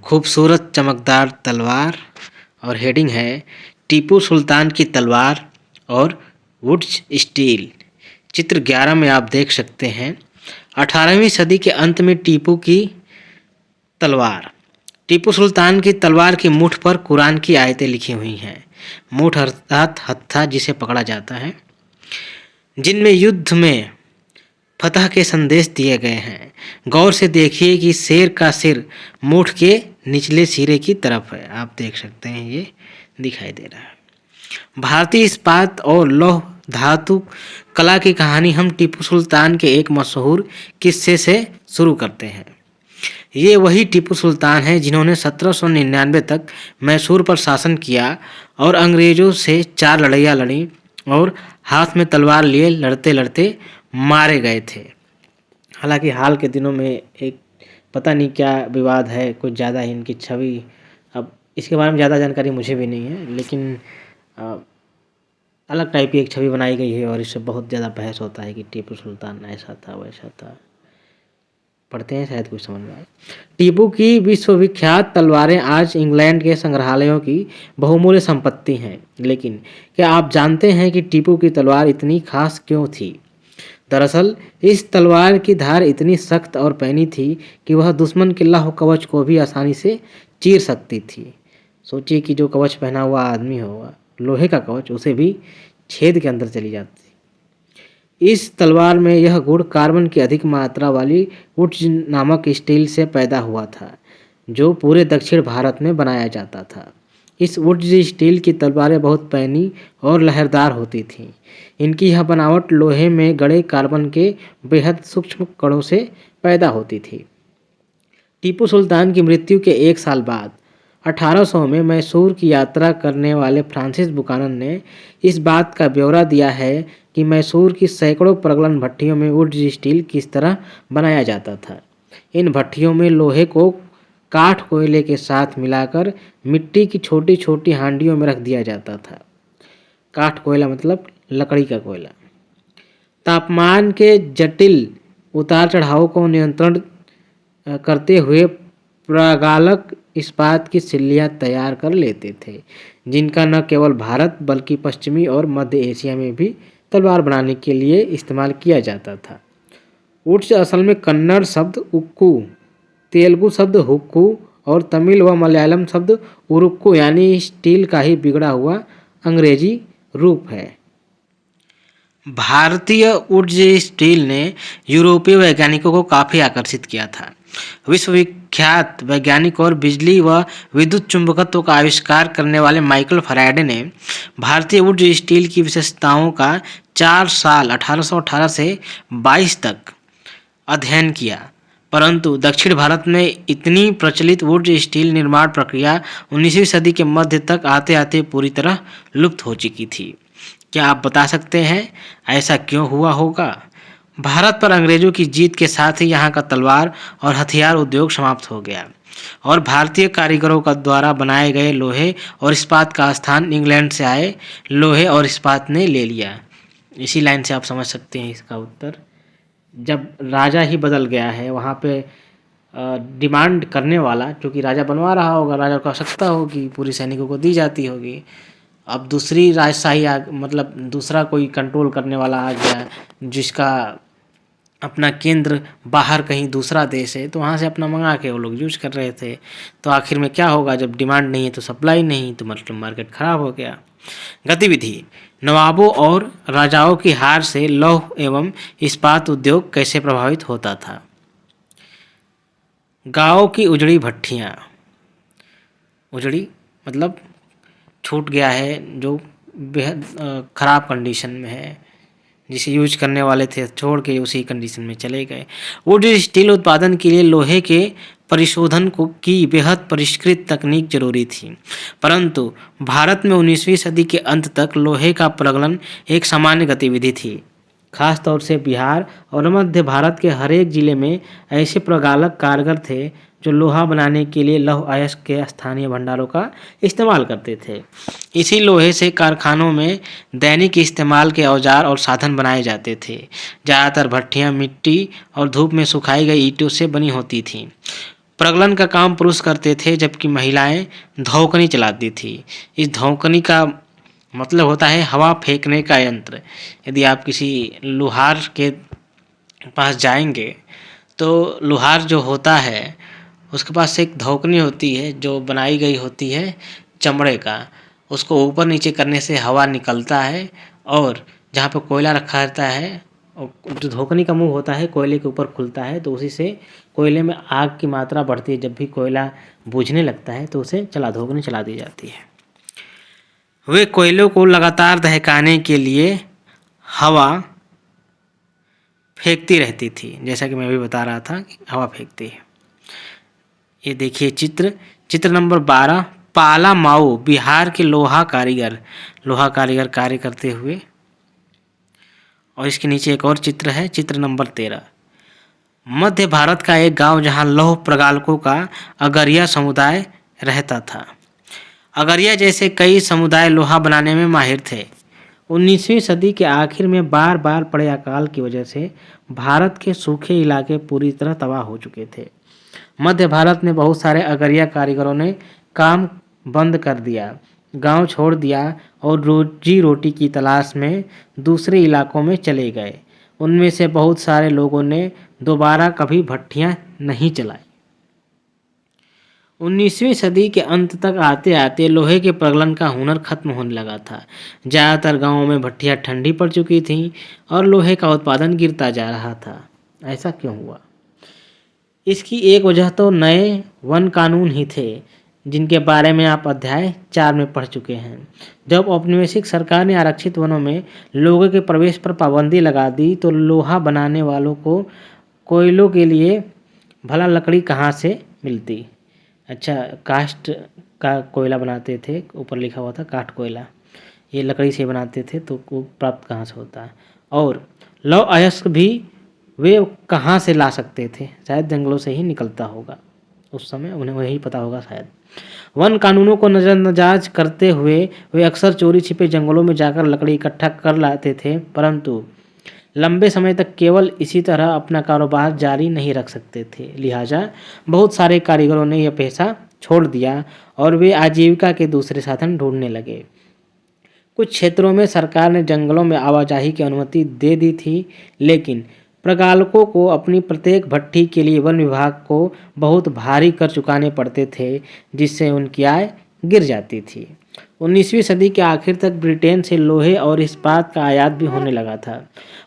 खूबसूरत चमकदार तलवार और हेडिंग है टीपू सुल्तान की तलवार और वुड्स स्टील। चित्र 11 में आप देख सकते हैं 18वीं सदी के अंत में टीपू की तलवार। टीपू सुल्तान की तलवार की मुठ पर कुरान की आयतें लिखी हुई हैं। मुठ अर्थात हत्था जिसे पकड़ा जाता है, जिनमें युद्ध में फतह के संदेश दिए गए हैं। गौर से देखिए कि शेर का सिर मुठ के निचले सिरे की तरफ है। आप देख सकते हैं, ये दिखाई दे रहा है। भारतीय इस्पात और लौह धातु कला की कहानी हम टीपू सुल्तान के एक मशहूर किस्से से शुरू करते हैं। ये वही टीपू सुल्तान हैं जिन्होंने 1799 तक मैसूर पर शासन किया और अंग्रेजों से 4 लड़ाइयाँ लड़ी और हाथ में तलवार लिए लड़ते लड़ते मारे गए थे। हालांकि हाल के दिनों में एक पता नहीं क्या विवाद है, कुछ ज़्यादा ही इनकी छवि, अब इसके बारे में ज़्यादा जानकारी मुझे भी नहीं है, लेकिन अलग टाइप की एक छवि बनाई गई है और इससे बहुत ज़्यादा बहस होता है कि टीपू सुल्तान ऐसा था वैसा था। पढ़ते हैं, शायद कुछ समझ में आए। टीपू की विश्वविख्यात तलवारें आज इंग्लैंड के संग्रहालयों की बहुमूल्य संपत्ति हैं। लेकिन क्या आप जानते हैं कि टीपू की तलवार इतनी खास क्यों थी? दरअसल इस तलवार की धार इतनी सख्त और पैनी थी कि वह दुश्मन के लौह कवच को भी आसानी से चीर सकती थी। सोचिए कि जो कवच पहना हुआ आदमी होगा, लोहे का कवच, उसे भी छेद के अंदर चली जाती। इस तलवार में यह गुण कार्बन की अधिक मात्रा वाली वुड्स नामक स्टील से पैदा हुआ था, जो पूरे दक्षिण भारत में बनाया जाता था। इस वुड्स स्टील की तलवारें बहुत पैनी और लहरदार होती थीं। इनकी यह बनावट लोहे में गड़े कार्बन के बेहद सूक्ष्म कणों से पैदा होती थी। टीपू सुल्तान की मृत्यु के 1 साल बाद 1800 में मैसूर की यात्रा करने वाले फ्रांसिस बुकानन ने इस बात का ब्यौरा दिया है कि मैसूर की सैकड़ों प्रगलन भट्टियों में वुड्स स्टील किस तरह बनाया जाता था। इन भट्टियों में लोहे को काठ कोयले के साथ मिलाकर मिट्टी की छोटी छोटी हांडियों में रख दिया जाता था। काठ कोयला मतलब लकड़ी का कोयला। तापमान के जटिल उतार चढ़ाव को नियंत्रण करते हुए प्रगालक इस्पात की सिल्लियाँ तैयार कर लेते थे, जिनका न केवल भारत बल्कि पश्चिमी और मध्य एशिया में भी तलवार बनाने के लिए इस्तेमाल किया जाता था। वुड्स असल में कन्नड़ शब्द उक्कू, तेलुगु शब्द हुक्कू और तमिल व मलयालम शब्द उरुक्कू यानी स्टील का ही बिगड़ा हुआ अंग्रेजी रूप है। भारतीय वुड्स स्टील ने यूरोपीय वैज्ञानिकों को काफ़ी आकर्षित किया था। विश्वविख्यात वैज्ञानिक और बिजली व विद्युत चुंबकत्व का आविष्कार करने वाले माइकल फैराडे ने भारतीय वुड्स स्टील की विशेषताओं का 4 साल 1818 से 22 तक अध्ययन किया, परंतु दक्षिण भारत में इतनी प्रचलित वुड्स स्टील निर्माण प्रक्रिया 19वीं सदी के मध्य तक आते आते पूरी तरह लुप्त हो चुकी थी। क्या आप बता सकते हैं ऐसा क्यों हुआ होगा? भारत पर अंग्रेजों की जीत के साथ ही यहाँ का तलवार और हथियार उद्योग समाप्त हो गया और भारतीय कारीगरों का द्वारा बनाए गए लोहे और इस्पात का स्थान इंग्लैंड से आए लोहे और इस्पात ने ले लिया। इसी लाइन से आप समझ सकते हैं इसका उत्तर। जब राजा ही बदल गया है, वहाँ पे डिमांड करने वाला, क्योंकि राजा बनवा रहा होगा, राजा को आवश्यकता होगी, पूरी सैनिकों को दी जाती होगी। अब दूसरी राजशाही मतलब दूसरा कोई कंट्रोल करने वाला आ गया, जिसका अपना केंद्र बाहर कहीं दूसरा देश है, तो वहाँ से अपना मंगा के वो लोग यूज कर रहे थे। तो आखिर में क्या होगा, जब डिमांड नहीं है तो सप्लाई नहीं, तो मतलब मार्केट खराब हो गया। गतिविधि। नवाबों और राजाओं की हार से लौह एवं इस्पात उद्योग कैसे प्रभावित होता था? गाँव की उजड़ी भट्टियाँ, उजड़ी मतलब छूट गया है, जो बेहद ख़राब कंडीशन में है, जिसे यूज करने वाले थे छोड़ के उसी कंडीशन में चले गए। वुड्स स्टील उत्पादन के लिए लोहे के परिशोधन की बेहद परिष्कृत तकनीक जरूरी थी, परंतु भारत में 19वीं सदी के अंत तक लोहे का प्रगलन एक सामान्य गतिविधि थी। खास तौर से बिहार और मध्य भारत के हर एक जिले में ऐसे प्रगालक कारगर थे जो लोहा बनाने के लिए लौह अयस्क के स्थानीय भंडारों का इस्तेमाल करते थे। इसी लोहे से कारखानों में दैनिक इस्तेमाल के औजार और साधन बनाए जाते थे। ज़्यादातर भट्टियाँ मिट्टी और धूप में सुखाई गई ईंटों से बनी होती थीं। प्रगलन का काम पुरुष करते थे जबकि महिलाएं धौकनी चलाती थी। इस धौकनी का मतलब होता है हवा फेंकने का यंत्र। यदि आप किसी लोहार के पास जाएंगे तो लोहार जो होता है उसके पास एक धौकनी होती है जो बनाई गई होती है चमड़े का। उसको ऊपर नीचे करने से हवा निकलता है और जहाँ पे कोयला रखा रहता है जो धौकनी का मुंह होता है कोयले के ऊपर खुलता है, तो उसी से कोयले में आग की मात्रा बढ़ती है। जब भी कोयला बुझने लगता है तो उसे धौकनी चला दी जाती है। वे कोयलों को लगातार दहकाने के लिए हवा फेंकती रहती थी, जैसा कि मैं अभी बता रहा था कि हवा फेंकती है। ये देखिए चित्र नंबर 12, पाला माऊ बिहार के लोहा कारीगर कार्य करते हुए। और इसके नीचे एक और चित्र है, चित्र नंबर 13, मध्य भारत का एक गांव जहां लौह प्रगालकों का अगरिया समुदाय रहता था। अगरिया जैसे कई समुदाय लोहा बनाने में माहिर थे। 19वीं सदी के आखिर में बार बार पड़े अकाल की वजह से भारत के सूखे इलाके पूरी तरह तबाह हो चुके थे। मध्य भारत में बहुत सारे अगरिया कारीगरों ने काम बंद कर दिया, गांव छोड़ दिया और रोजी रोटी की तलाश में दूसरे इलाकों में चले गए। उनमें से बहुत सारे लोगों ने दोबारा कभी भट्टियां नहीं चलाई। 19वीं सदी के अंत तक आते आते लोहे के प्रगलन का हुनर खत्म होने लगा था। ज़्यादातर गांवों में भट्टियां ठंडी पड़ चुकी थीं और लोहे का उत्पादन गिरता जा रहा था। ऐसा क्यों हुआ? इसकी एक वजह तो नए वन कानून ही थे, जिनके बारे में आप अध्याय 4 में पढ़ चुके हैं। जब औपनिवेशिक सरकार ने आरक्षित वनों में लोगों के प्रवेश पर पाबंदी लगा दी तो लोहा बनाने वालों को कोयलों के लिए भला लकड़ी कहाँ से मिलती? अच्छा, काष्ठ का कोयला बनाते थे, ऊपर लिखा हुआ था काठ कोयला, ये लकड़ी से बनाते थे, तो वो प्राप्त कहाँ से होता है? और लौह अयस्क भी वे कहाँ से ला सकते थे? शायद जंगलों से ही निकलता होगा, उस समय उन्हें वही पता होगा शायद। वन कानूनों को नज़रअंदाज करते हुए वे अक्सर चोरी छिपे जंगलों में जाकर लकड़ी इकट्ठा कर लाते थे, परंतु लंबे समय तक केवल इसी तरह अपना कारोबार जारी नहीं रख सकते थे। लिहाजा बहुत सारे कारीगरों ने यह पेशा छोड़ दिया और वे आजीविका के दूसरे साधन ढूंढने लगे। कुछ क्षेत्रों में सरकार ने जंगलों में आवाजाही की अनुमति दे दी थी, लेकिन प्रगालकों को अपनी प्रत्येक भट्टी के लिए वन विभाग को बहुत भारी कर चुकाने पड़ते थे, जिससे उनकी आय गिर जाती थी। 19वीं सदी के आखिर तक ब्रिटेन से लोहे और इस्पात का आयात भी होने लगा था।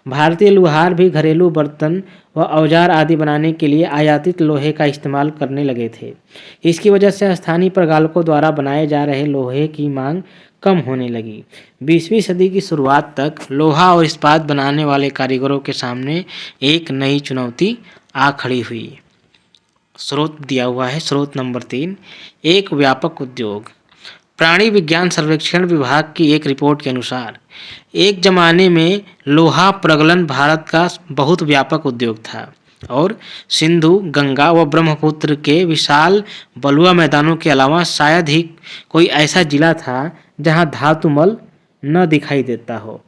भारतीय लुहार भी घरेलू बर्तन व औजार आदि बनाने के लिए आयातित लोहे का इस्तेमाल करने लगे थे। इसकी वजह से स्थानीय प्रगालकों द्वारा बनाए जा रहे लोहे की मांग कम होने लगी। 20वीं सदी की शुरुआत तक लोहा और इस्पात बनाने वाले कारीगरों के सामने एक नई चुनौती आ खड़ी हुई। स्रोत दिया हुआ है, स्रोत नंबर 3, एक व्यापक उद्योग। प्राणी विज्ञान सर्वेक्षण विभाग की एक रिपोर्ट के अनुसार एक जमाने में लोहा प्रगलन भारत का बहुत व्यापक उद्योग था और सिंधु, गंगा व ब्रह्मपुत्र के विशाल बलुआ मैदानों के अलावा शायद ही कोई ऐसा जिला था जहां धातुमल न दिखाई देता हो।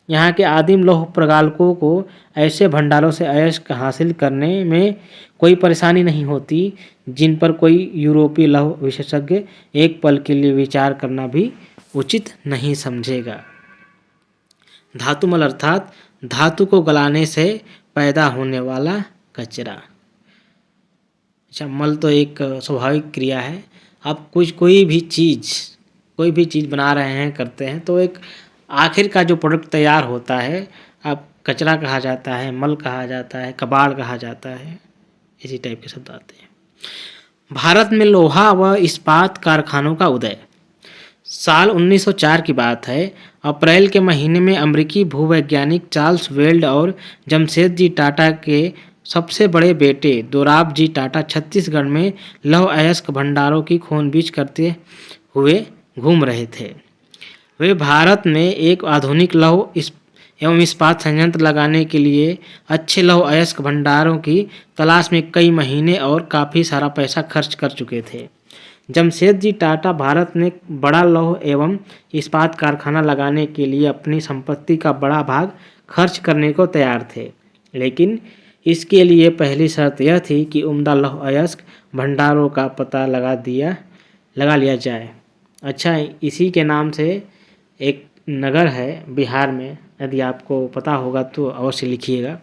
यहाँ के आदिम लौह प्रगालकों को ऐसे भंडारों से अयस्क हासिल करने में कोई परेशानी नहीं होती जिन पर कोई यूरोपीय लौह विशेषज्ञ एक पल के लिए विचार करना भी उचित नहीं समझेगा। धातुमल अर्थात धातु को गलाने से पैदा होने वाला कचरा। अच्छा, मल तो एक स्वाभाविक क्रिया है। आप कोई भी चीज़ बना रहे हैं, करते हैं, तो एक आखिर का जो प्रोडक्ट तैयार होता है अब कचरा कहा जाता है, मल कहा जाता है, कबाड़ कहा जाता है, इसी टाइप के शब्द आते हैं। भारत में लोहा व इस्पात कारखानों का उदय साल 1904 की बात है। अप्रैल के महीने में अमेरिकी भूवैज्ञानिक चार्ल्स वेल्ड और जमशेदजी टाटा के सबसे बड़े बेटे दोराबजी टाटा छत्तीसगढ़ में लौह अयस्क भंडारों की खोजबीन करते हुए घूम रहे थे। वे भारत में एक आधुनिक लौह एवं इस्पात संयंत्र लगाने के लिए अच्छे लौह अयस्क भंडारों की तलाश में कई महीने और काफ़ी सारा पैसा खर्च कर चुके थे। जमशेदजी टाटा भारत में बड़ा लौह एवं इस्पात कारखाना लगाने के लिए अपनी संपत्ति का बड़ा भाग खर्च करने को तैयार थे, लेकिन इसके लिए पहली शर्त यह थी कि उम्दा लौह अयस्क भंडारों का पता लगा लिया जाए। अच्छा, इसी के नाम से एक नगर है बिहार में, यदि आपको पता होगा तो अवश्य लिखिएगा।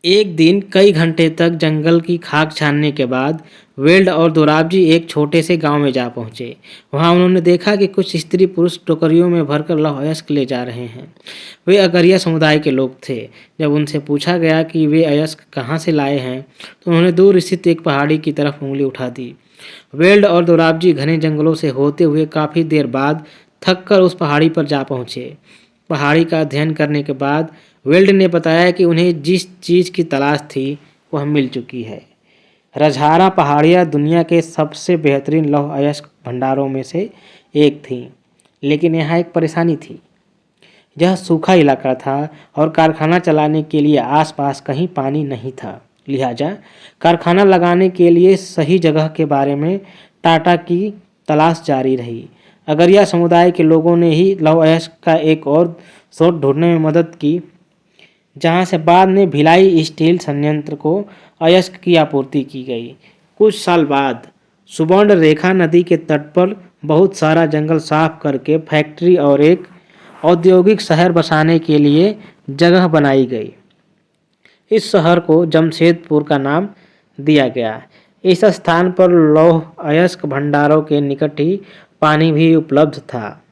एक दिन कई घंटे तक जंगल की खाक छानने के बाद वेल्ड और दोराबजी एक छोटे से गांव में जा पहुंचे। वहां उन्होंने देखा कि कुछ स्त्री पुरुष टोकरियों में भरकर लौह अयस्क ले जा रहे हैं। वे अगरिया समुदाय के लोग थे। जब उनसे पूछा गया कि वे अयस्क कहाँ से लाए हैं तो उन्होंने दूर स्थित एक पहाड़ी की तरफ उंगली उठा दी। वेल्ड और दोराबजी घने जंगलों से होते हुए काफ़ी देर बाद थककर उस पहाड़ी पर जा पहुंचे। पहाड़ी का अध्ययन करने के बाद वेल्ड ने बताया कि उन्हें जिस चीज़ की तलाश थी वह मिल चुकी है। रजहारा पहाड़ियाँ दुनिया के सबसे बेहतरीन लौह अयस्क भंडारों में से एक थी, लेकिन यहाँ एक परेशानी थी। यह सूखा इलाका था और कारखाना चलाने के लिए आसपास कहीं पानी नहीं था। लिहाजा कारखाना लगाने के लिए सही जगह के बारे में टाटा की तलाश जारी रही। अगरिया समुदाय के लोगों ने ही लौह अयस्क का एक और स्रोत ढूंढने में मदद की, जहां से बाद में भिलाई स्टील संयंत्र को अयस्क की आपूर्ति की गई। कुछ साल बाद सुवर्ण रेखा नदी के तट पर बहुत सारा जंगल साफ करके फैक्ट्री और एक औद्योगिक शहर बसाने के लिए जगह बनाई गई। इस शहर को जमशेदपुर का नाम दिया गया। इस स्थान पर लौह अयस्क भंडारों के निकट ही पानी भी उपलब्ध था।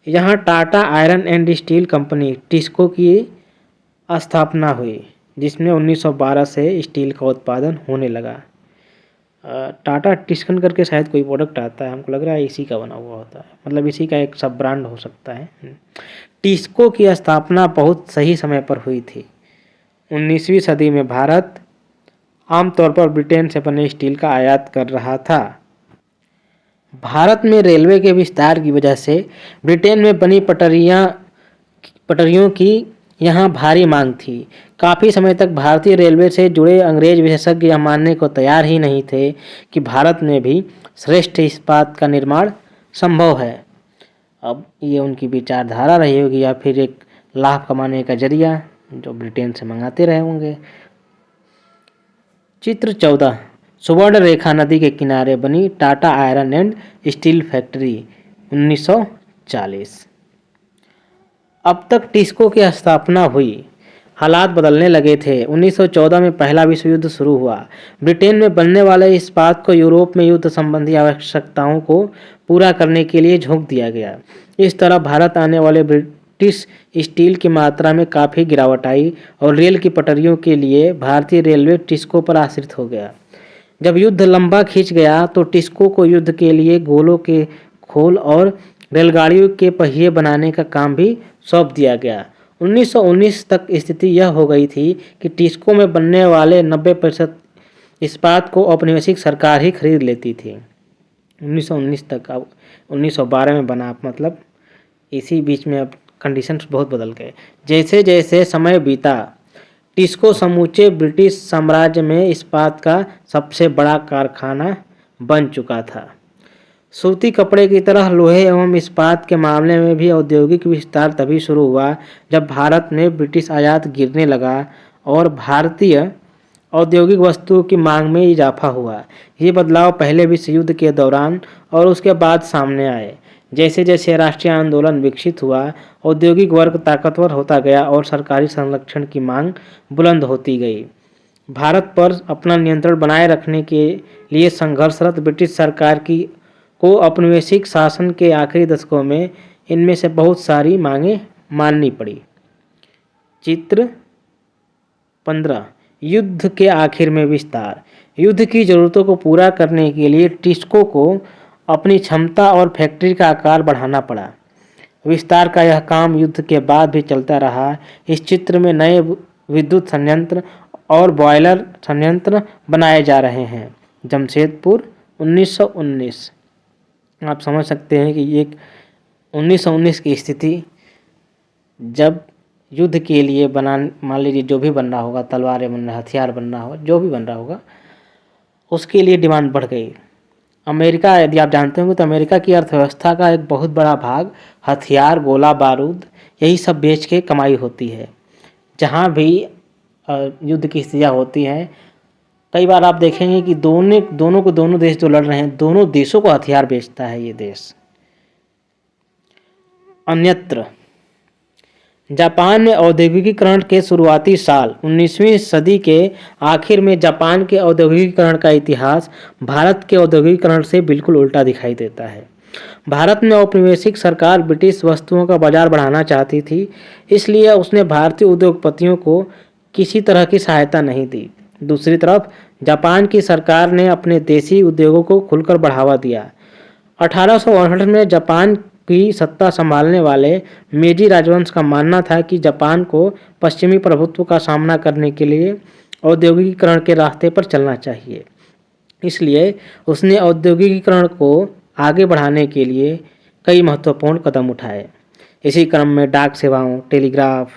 यहाँ Tata iron and steel company TISCO की स्थापना हुई, जिसमें 1912 से स्टील का उत्पादन होने लगा। टाटा टिस्कन करके शायद कोई प्रोडक्ट आता है, हमको लग रहा है इसी का बना हुआ होता है, मतलब इसी का एक सब ब्रांड हो सकता है। टिस्को की स्थापना बहुत सही समय पर हुई थी। 19वीं सदी में भारत आमतौर पर ब्रिटेन से बने स्टील का आयात कर रहा था। भारत में रेलवे के विस्तार की वजह से ब्रिटेन में बनी पटरियों की यहाँ भारी मांग थी। काफ़ी समय तक भारतीय रेलवे से जुड़े अंग्रेज विशेषज्ञ यह मानने को तैयार ही नहीं थे कि भारत में भी श्रेष्ठ इस्पात का निर्माण संभव है। अब ये उनकी विचारधारा रही होगी या फिर एक लाभ कमाने का जरिया जो ब्रिटेन से मंगाते रहे होंगे। चित्र 14 सुवर्ण रेखा नदी के किनारे बनी Tata iron and steel factory 1940। अब तक टिस्को की स्थापना हुई, हालात बदलने लगे थे। 1914 में पहला विश्व युद्ध शुरू हुआ। ब्रिटेन में बनने वाले इस्पात को यूरोप में युद्ध संबंधी आवश्यकताओं को पूरा करने के लिए झोंक दिया गया। इस तरह भारत आने वाले ब्रिटिश स्टील की मात्रा में काफ़ी गिरावट आई और रेल की पटरियों के लिए भारतीय रेलवे टिस्को पर आश्रित हो गया। जब युद्ध लंबा खिंच गया तो टिस्को को युद्ध के लिए गोलों के खोल और रेलगाड़ियों के पहिए बनाने का काम भी सौंप दिया गया। 1919 तक स्थिति यह हो गई थी कि टिस्को में बनने वाले 90% इस्पात को औपनिवेशिक सरकार ही खरीद लेती थी। 1919 तक, अब 1912 में बना, मतलब इसी बीच में अब कंडीशंस बहुत बदल गए। जैसे जैसे समय बीता टिस्को समूचे ब्रिटिश साम्राज्य में इस्पात का सबसे बड़ा कारखाना बन चुका था। सूती कपड़े की तरह लोहे एवं इस्पात के मामले में भी औद्योगिक विस्तार तभी शुरू हुआ जब भारत में ब्रिटिश आयात गिरने लगा और भारतीय औद्योगिक वस्तुओं की मांग में इजाफा हुआ। ये बदलाव पहले विश्व युद्ध के दौरान और उसके बाद सामने आए। जैसे जैसे राष्ट्रीय आंदोलन विकसित हुआ, औद्योगिक वर्ग ताकतवर होता गया और सरकारी संरक्षण की मांग बुलंद होती गई। भारत पर अपना नियंत्रण बनाए रखने के लिए संघर्षरत ब्रिटिश सरकार को औपनिवेशिक शासन के आखिरी दशकों में इनमें से बहुत सारी मांगें माननी पड़ी। चित्र 15 युद्ध के आखिर में विस्तार। युद्ध की ज़रूरतों को पूरा करने के लिए टिस्को को अपनी क्षमता और फैक्ट्री का आकार बढ़ाना पड़ा। विस्तार का यह काम युद्ध के बाद भी चलता रहा। इस चित्र में नए विद्युत संयंत्र और बॉयलर संयंत्र बनाए जा रहे हैं। जमशेदपुर 1919। आप समझ सकते हैं कि ये 1919 की स्थिति, जब युद्ध के लिए मान लीजिए जो भी बन रहा होगा, तलवारें बन रहा, हथियार बन रहा होगा, जो भी बन रहा होगा, उसके लिए डिमांड बढ़ गई। अमेरिका, यदि आप जानते होंगे तो अमेरिका की अर्थव्यवस्था का एक बहुत बड़ा भाग हथियार, गोला बारूद, यही सब बेच के कमाई होती है। जहाँ भी युद्ध की स्थितियाँ होती हैं, कई बार आप देखेंगे कि दोनों देश जो लड़ रहे हैं, दोनों देशों को हथियार बेचता है ये देश। अन्यत्र जापान में औद्योगिकीकरण के शुरुआती साल 19वीं सदी के आखिर में जापान के औद्योगिकीकरण का इतिहास भारत के औद्योगिकीकरण से बिल्कुल उल्टा दिखाई देता है। भारत में औपनिवेशिक सरकार ब्रिटिश वस्तुओं का बाजार बढ़ाना चाहती थी, इसलिए उसने भारतीय उद्योगपतियों को किसी तरह की सहायता नहीं दी। दूसरी तरफ जापान की सरकार ने अपने देशी उद्योगों को खुलकर बढ़ावा दिया। 1868 में जापान की सत्ता संभालने वाले मेजी राजवंश का मानना था कि जापान को पश्चिमी प्रभुत्व का सामना करने के लिए औद्योगिकीकरण के रास्ते पर चलना चाहिए। इसलिए उसने औद्योगिकीकरण को आगे बढ़ाने के लिए कई महत्वपूर्ण कदम उठाए। इसी क्रम में डाक सेवाओं, टेलीग्राफ,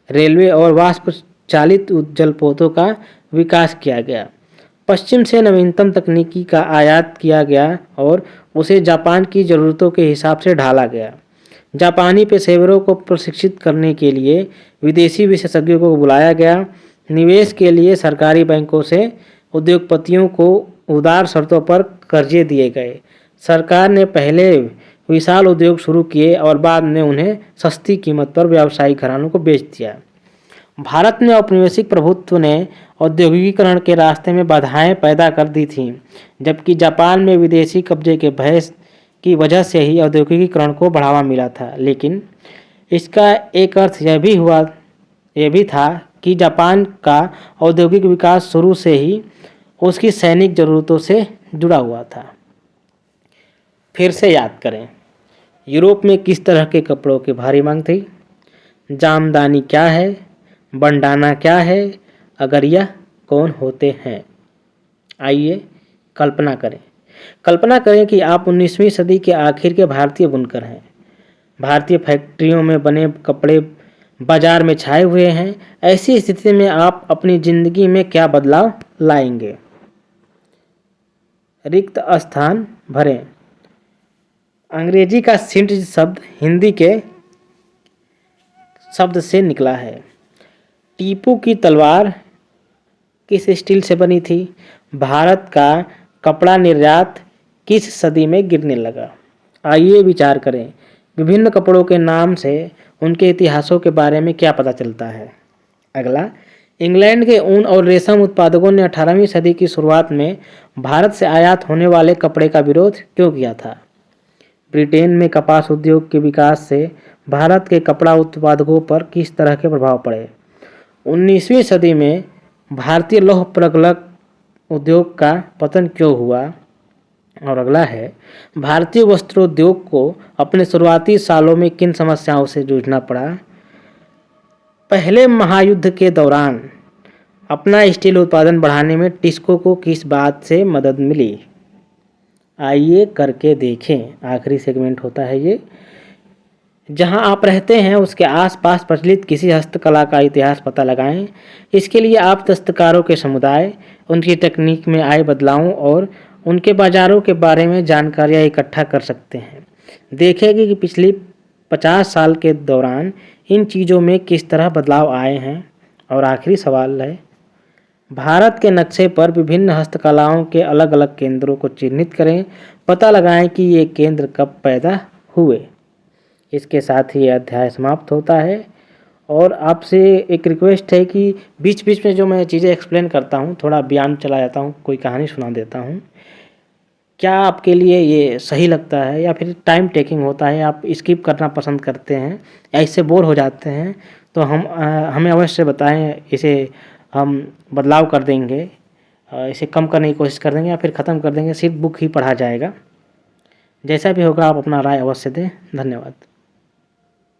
रेलवे और वाष्प चालित जलपोतों का विकास किया गया। पश्चिम से नवीनतम तकनीकी का आयात किया गया और उसे जापान की ज़रूरतों के हिसाब से ढाला गया। जापानी पेशेवरों को प्रशिक्षित करने के लिए विदेशी विशेषज्ञों को बुलाया गया। निवेश के लिए सरकारी बैंकों से उद्योगपतियों को उदार शर्तों पर कर्जे दिए गए। सरकार ने पहले विशाल उद्योग शुरू किए और बाद में उन्हें सस्ती कीमत पर व्यावसायिक घरानों को बेच दिया। भारत में औपनिवेशिक प्रभुत्व ने औद्योगिकीकरण के रास्ते में बाधाएं पैदा कर दी थीं, जबकि जापान में विदेशी कब्जे के भय की वजह से ही औद्योगिकीकरण को बढ़ावा मिला था। लेकिन इसका एक अर्थ यह भी था कि जापान का औद्योगिक विकास शुरू से ही उसकी सैनिक ज़रूरतों से जुड़ा हुआ था। फिर से याद करें, यूरोप में किस तरह के कपड़ों की भारी मांग थी? जामदानी क्या है? बंडाना क्या है? अगरिया कौन होते हैं? आइए कल्पना करें कि आप 19वीं सदी के आखिर के भारतीय बुनकर हैं। भारतीय फैक्ट्रियों में बने कपड़े बाजार में छाए हुए हैं। ऐसी स्थिति में आप अपनी ज़िंदगी में क्या बदलाव लाएंगे? रिक्त स्थान भरें। अंग्रेजी का सिंट शब्द हिंदी के शब्द से निकला है। टीपू की तलवार किस स्टील से बनी थी? भारत का कपड़ा निर्यात किस सदी में गिरने लगा? आइए विचार करें, विभिन्न कपड़ों के नाम से उनके इतिहासों के बारे में क्या पता चलता है। अगला, इंग्लैंड के ऊन और रेशम उत्पादकों ने 18वीं सदी की शुरुआत में भारत से आयात होने वाले कपड़े का विरोध क्यों किया था? ब्रिटेन में कपास उद्योग के विकास से भारत के कपड़ा उत्पादकों पर किस तरह के प्रभाव पड़े? 19वीं सदी में भारतीय लौह प्रगलक उद्योग का पतन क्यों हुआ? और अगला है, भारतीय वस्त्रोद्योग को अपने शुरुआती सालों में किन समस्याओं से जूझना पड़ा? पहले महायुद्ध के दौरान अपना स्टील उत्पादन बढ़ाने में टिस्को को किस बात से मदद मिली? आइए करके देखें। आखिरी सेगमेंट होता है ये। जहां आप रहते हैं उसके आसपास प्रचलित किसी हस्तकला का इतिहास पता लगाएं। इसके लिए आप दस्तकारों के समुदाय, उनकी तकनीक में आए बदलावों और उनके बाज़ारों के बारे में जानकारियां इकट्ठा कर सकते हैं। देखेंगे कि पिछली 50 साल के दौरान इन चीज़ों में किस तरह बदलाव आए हैं। और आखिरी सवाल है, भारत के नक्शे पर विभिन्न हस्तकलाओं के अलग अलग केंद्रों को चिन्हित करें। पता लगाएं कि ये केंद्र कब पैदा हुए। इसके साथ ही अध्याय समाप्त होता है। और आपसे एक रिक्वेस्ट है कि बीच बीच में जो मैं चीज़ें एक्सप्लेन करता हूँ, थोड़ा बयान चला जाता हूँ, कोई कहानी सुना देता हूँ, क्या आपके लिए ये सही लगता है या फिर टाइम टेकिंग होता है, आप स्किप करना पसंद करते हैं या इससे बोर हो जाते हैं, तो हमें अवश्य बताएं। इसे हम बदलाव कर देंगे, इसे कम करने की कोशिश कर देंगे या फिर ख़त्म कर देंगे। सिर्फ बुक ही पढ़ा जाएगा। जैसा भी होगा आप अपना राय अवश्य दें। धन्यवाद।